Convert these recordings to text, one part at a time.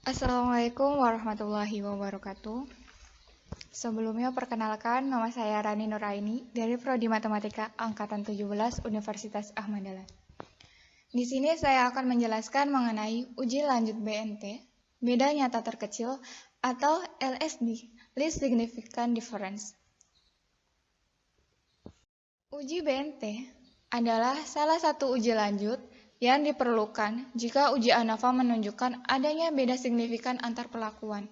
Assalamualaikum warahmatullahi wabarakatuh. Sebelumnya perkenalkan, nama saya Rani Nuraini dari Prodi Matematika Angkatan 17 Universitas Ahmad Dahlan. Di sini saya akan menjelaskan mengenai uji lanjut BNT, beda nyata terkecil atau LSD, Least Significant Difference. Uji BNT adalah salah satu uji lanjut yang diperlukan jika uji ANAFA menunjukkan adanya beda signifikan antar perlakuan.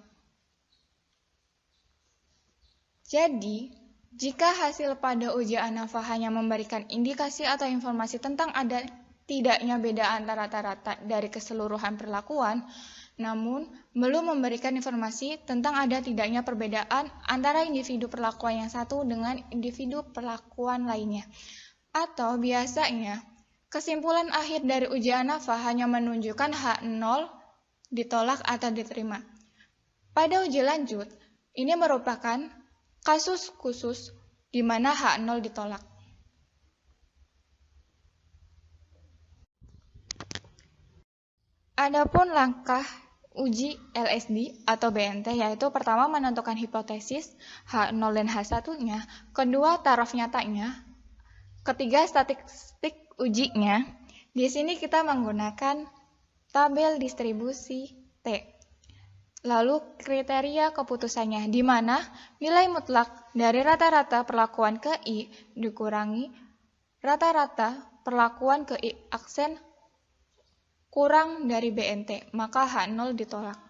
Jadi, jika hasil pada uji ANAFA hanya memberikan indikasi atau informasi tentang ada tidaknya beda antara rata-rata dari keseluruhan perlakuan, namun belum memberikan informasi tentang ada tidaknya perbedaan antara individu perlakuan yang satu dengan individu perlakuan lainnya. Atau biasanya, kesimpulan akhir dari uji ANAFA hanya menunjukkan H0 ditolak atau diterima. Pada uji lanjut, ini merupakan kasus khusus di mana H0 ditolak. Adapun langkah uji LSD atau BNT yaitu pertama menentukan hipotesis H0 dan H1-nya, kedua taraf nyatanya, ketiga statistik ujinya. Di sini kita menggunakan tabel distribusi T. Lalu kriteria keputusannya, di mana nilai mutlak dari rata-rata perlakuan ke I dikurangi rata-rata perlakuan ke I aksen kurang dari BNT, maka H0 ditolak.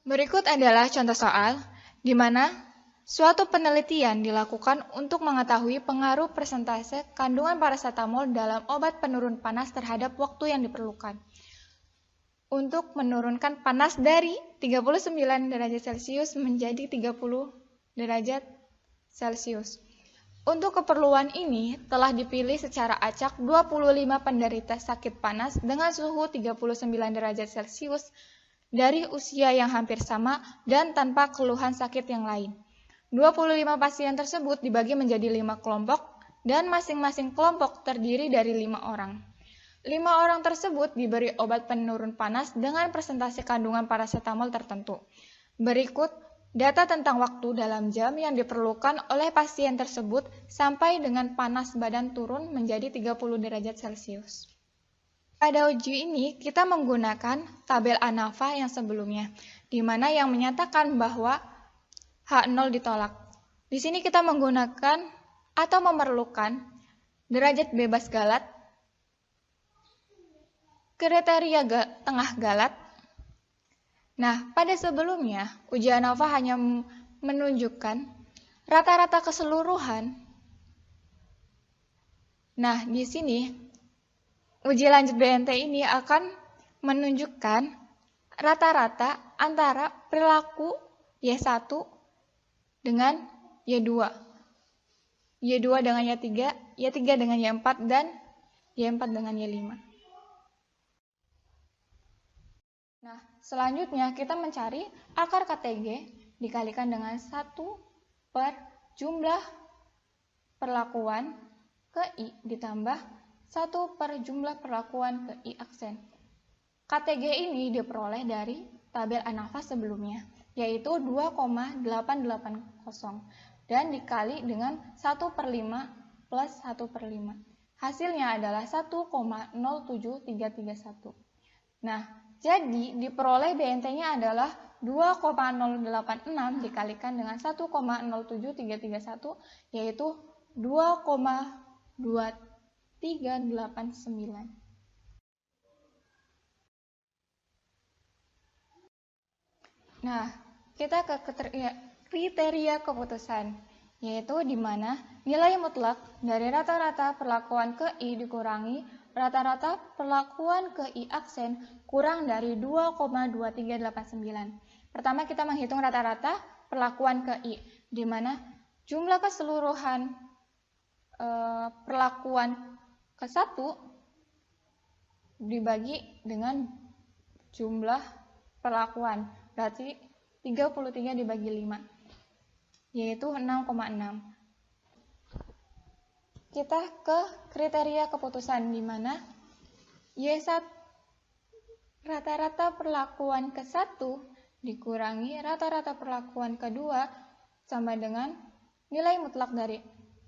Berikut adalah contoh soal, di mana suatu penelitian dilakukan untuk mengetahui pengaruh persentase kandungan parasetamol dalam obat penurun panas terhadap waktu yang diperlukan untuk menurunkan panas dari 39 derajat Celcius menjadi 30 derajat Celcius. Untuk keperluan ini telah dipilih secara acak 25 penderita sakit panas dengan suhu 39 derajat Celcius dari usia yang hampir sama dan tanpa keluhan sakit yang lain. 25 pasien tersebut dibagi menjadi 5 kelompok dan masing-masing kelompok terdiri dari 5 orang. 5 orang tersebut diberi obat penurun panas dengan persentase kandungan parasetamol tertentu. Berikut data tentang waktu dalam jam yang diperlukan oleh pasien tersebut sampai dengan panas badan turun menjadi 30 derajat Celcius. Pada uji ini kita menggunakan tabel ANAFA yang sebelumnya, di mana yang menyatakan bahwa H0 ditolak. Di sini kita menggunakan atau memerlukan derajat bebas galat, kriteria tengah galat. Nah, pada sebelumnya, uji ANAFA hanya menunjukkan rata-rata keseluruhan. Nah, di sini, uji lanjut BNT ini akan menunjukkan rata-rata antara perilaku Y1 dengan Y2. Y2 dengan Y3, Y3 dengan Y4, dan Y4 dengan Y5. Nah, selanjutnya kita mencari akar KTG dikalikan dengan 1 per jumlah perlakuan ke I ditambah 1 per jumlah perlakuan ke I aksen. KTG ini diperoleh dari tabel ANAFA sebelumnya, yaitu 2,880 dan dikali dengan 1 per 5 plus 1 per 5. Hasilnya adalah 1,07331. Nah, jadi diperoleh BNT-nya adalah 2,086 dikalikan dengan 1,07331 yaitu 2,2389. Nah, kita ke kriteria keputusan, yaitu di mana nilai mutlak dari rata-rata perlakuan ke I dikurangi rata-rata perlakuan ke I aksen kurang dari 2,2389. Pertama kita menghitung rata-rata perlakuan ke I, di mana jumlah keseluruhan perlakuan ke 1 dibagi dengan jumlah perlakuan, berarti 33 dibagi 5, yaitu 6,6. Kita ke kriteria keputusan, di mana Y1 rata-rata perlakuan ke-1 dikurangi rata-rata perlakuan ke-2 sama dengan nilai mutlak dari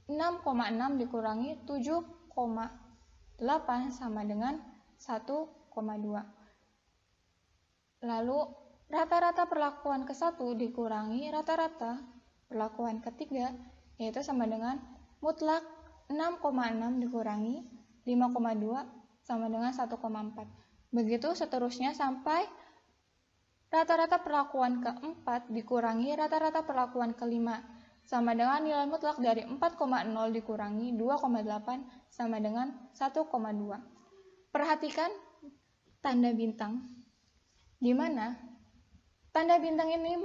6,6 dikurangi 7,8 sama dengan 1,2. Lalu rata-rata perlakuan ke-1 dikurangi rata-rata perlakuan ke-3 yaitu sama dengan mutlak 6,6 dikurangi 5,2 sama dengan 1,4. Begitu seterusnya sampai rata-rata perlakuan ke-4 dikurangi rata-rata perlakuan ke-5 sama dengan nilai mutlak dari 4,0 dikurangi 2,8 sama dengan 1,2. Perhatikan tanda bintang, di mana tanda bintang ini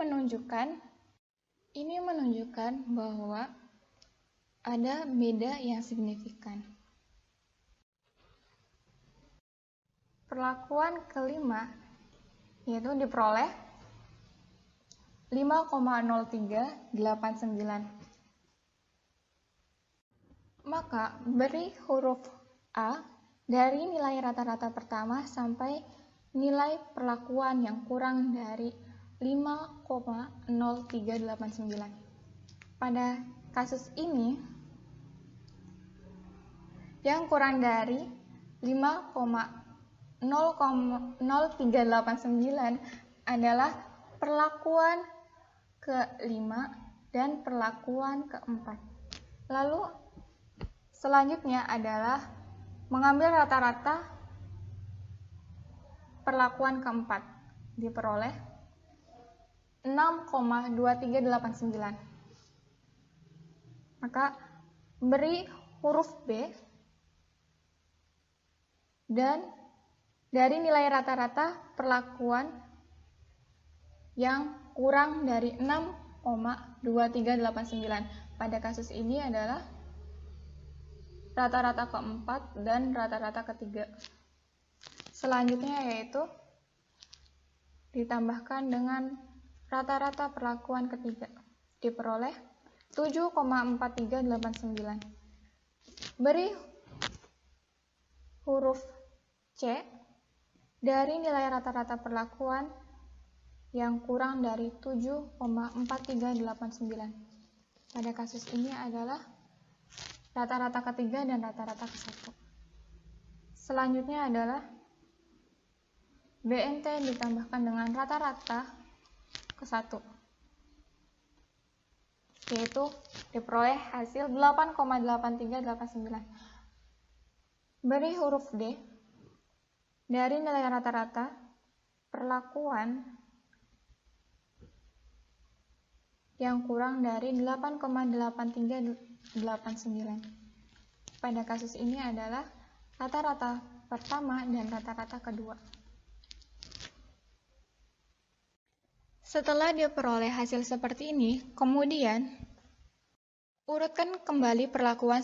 menunjukkan bahwa ada beda yang signifikan. Perlakuan kelima yaitu diperoleh 5,0389. Maka beri huruf A dari nilai rata-rata pertama sampai nilai perlakuan yang kurang dari 5,0389. Pada kasus ini, yang kurang dari 5,0389 adalah perlakuan ke-5 dan perlakuan ke-4. Lalu selanjutnya adalah mengambil rata-rata perlakuan ke-4, diperoleh 6,2389. Maka beri huruf B dan dari nilai rata-rata perlakuan yang kurang dari 6,2389. Pada kasus ini adalah rata-rata ke-4 dan rata-rata ke-3. Selanjutnya yaitu ditambahkan dengan rata-rata perlakuan ke-3, diperoleh 7,4389. Beri huruf C dari nilai rata-rata perlakuan yang kurang dari 7,4389. Pada kasus ini adalah rata-rata ke-3 dan rata-rata ke-1. Selanjutnya adalah BNT ditambahkan dengan rata-rata ke-1, yaitu diperoleh hasil 8,8389. Beri huruf D dari nilai rata-rata perlakuan yang kurang dari 8,8389. Pada kasus ini adalah rata-rata pertama dan rata-rata kedua. Setelah diperoleh hasil seperti ini, kemudian urutkan kembali perlakuan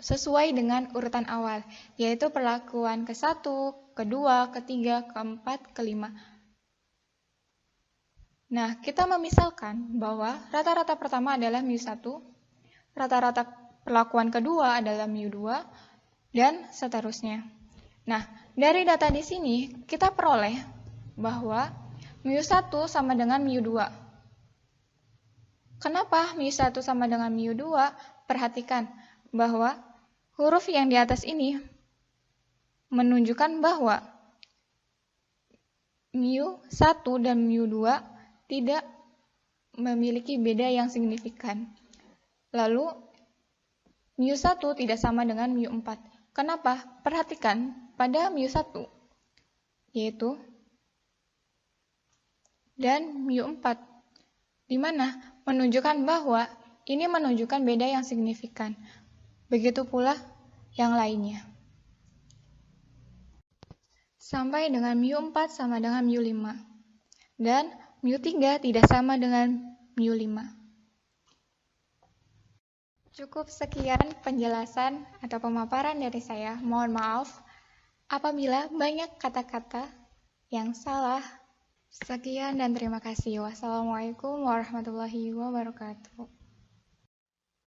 sesuai dengan urutan awal, yaitu perlakuan ke-1, ke-2, ke-3, ke-4, ke-5. Nah, kita memisalkan bahwa rata-rata pertama adalah mu1, rata-rata perlakuan kedua adalah mu2, dan seterusnya. Nah, dari data di sini kita peroleh bahwa mu1 sama dengan mu2. Kenapa mu1 sama dengan mu2? Perhatikan bahwa huruf yang di atas ini menunjukkan bahwa mu1 dan mu2 tidak memiliki beda yang signifikan. Lalu mu1 tidak sama dengan mu4. Kenapa? Perhatikan pada mu1 yaitu dan mu4, di mana menunjukkan bahwa ini menunjukkan beda yang signifikan. Begitu pula yang lainnya. Sampai dengan mu4 sama dengan mu5. Dan mu3 tidak sama dengan mu5. Cukup sekian penjelasan atau pemaparan dari saya. Mohon maaf apabila banyak kata-kata yang salah. Sekian dan terima kasih. Wassalamualaikum warahmatullahi wabarakatuh.